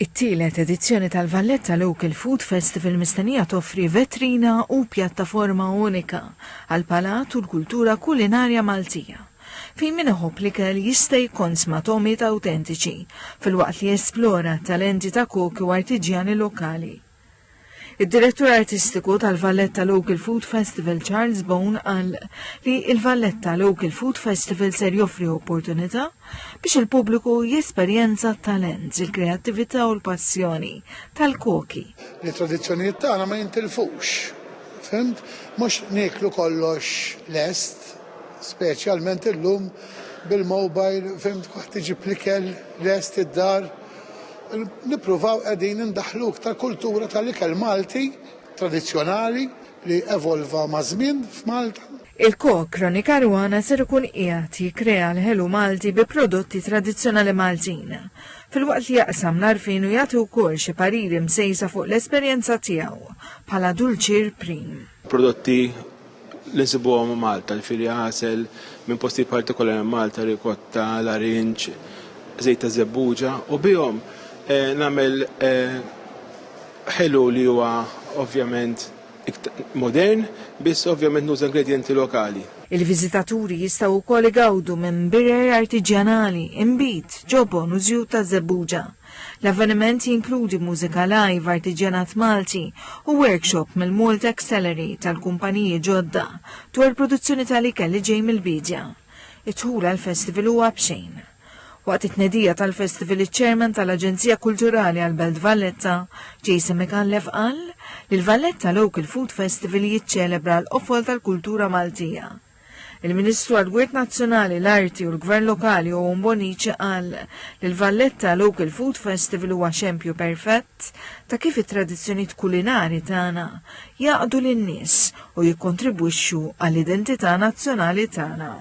It-tielet edizzjoni tal-Valletta Local Food Festival mistennija toffri vetrina u pjattaforma unika għal palat u l-kultura kulinarja Maltija. Fejn min iħobb l-ikel jista' jkonsma tomit awtentiċi filwaqt li jesplora talenti ta' koki u artiġjani lokali. Id-direttur artistiku tal-Valletta Local Food Festival Charles Bone qal li il-Valletta Local Food Festival ser joffri opportunità biex il-pubbliku jesperjenza t-talent, il-kreattività u l-passjoni tal-koki. Li-tradizzjonijiet tagħna ma jintilfux, fimt? Mhux nieklu kollox lest, speċjalment illum bil-mobile, fimt, kwaħt iġib l-ikel lest id-dar. Nippruvaw qegħdin indaħħlu iktar kultura tal-ikel Malti tradizzjonali li evolva ma' żmien f'Malta. Il-kok Ronika Rwana ser ikun qiegħed jikkrea l-ħelu Malti bi prodotti tradizzjonali Maltin. Filwaqt li jaqsam l-arfin u jagħti wkoll xi pariri msejsa fuq l-esperjenza tiegħu bħala dulċir prim. Prodotti li nsibuhom Malta, l-fili ħasel minn posti partikolari Malta, rikotta, larinġ, żejt ta' żebbuġa u bihom nagħmel ħelu li huwa ovvjament modern, biss ovvjament nuża ingredienti lokali. Il-viżitaturi jistgħu wkoll igawdu minn birer artiġjanali, imbit, ġobon u żjud ta' żebbuġa. L-avveniment jinkludi mużika live, artiġjanat Malti u workshop mill-Malt Accelerate tal-kumpaniji ġodda dwar produzzjoni tal-ikel li ġej mill-bidja. It-tħula l-festival huwa b'xejn. Waqt it-tnedija tal-festival iċ-ċerman tal-Aġenzija Kulturali għall-Belt Valletta, Jason McAuliffe qal li l-Valletta Local Food Festival jiċċelebra l-qofol tal-kultura Maltija. Il-Ministru għall-Wirt Nazzjonali, l-Arti u l-Gvern Lokali Owen Bonici qal li l-Valletta Local Food Festival huwa xempju perfett ta' kif it-tradizzjonijiet kulinari tagħna jaqdu lin-nies u jikkontribwixxu għall-identità nazzjonali tagħna.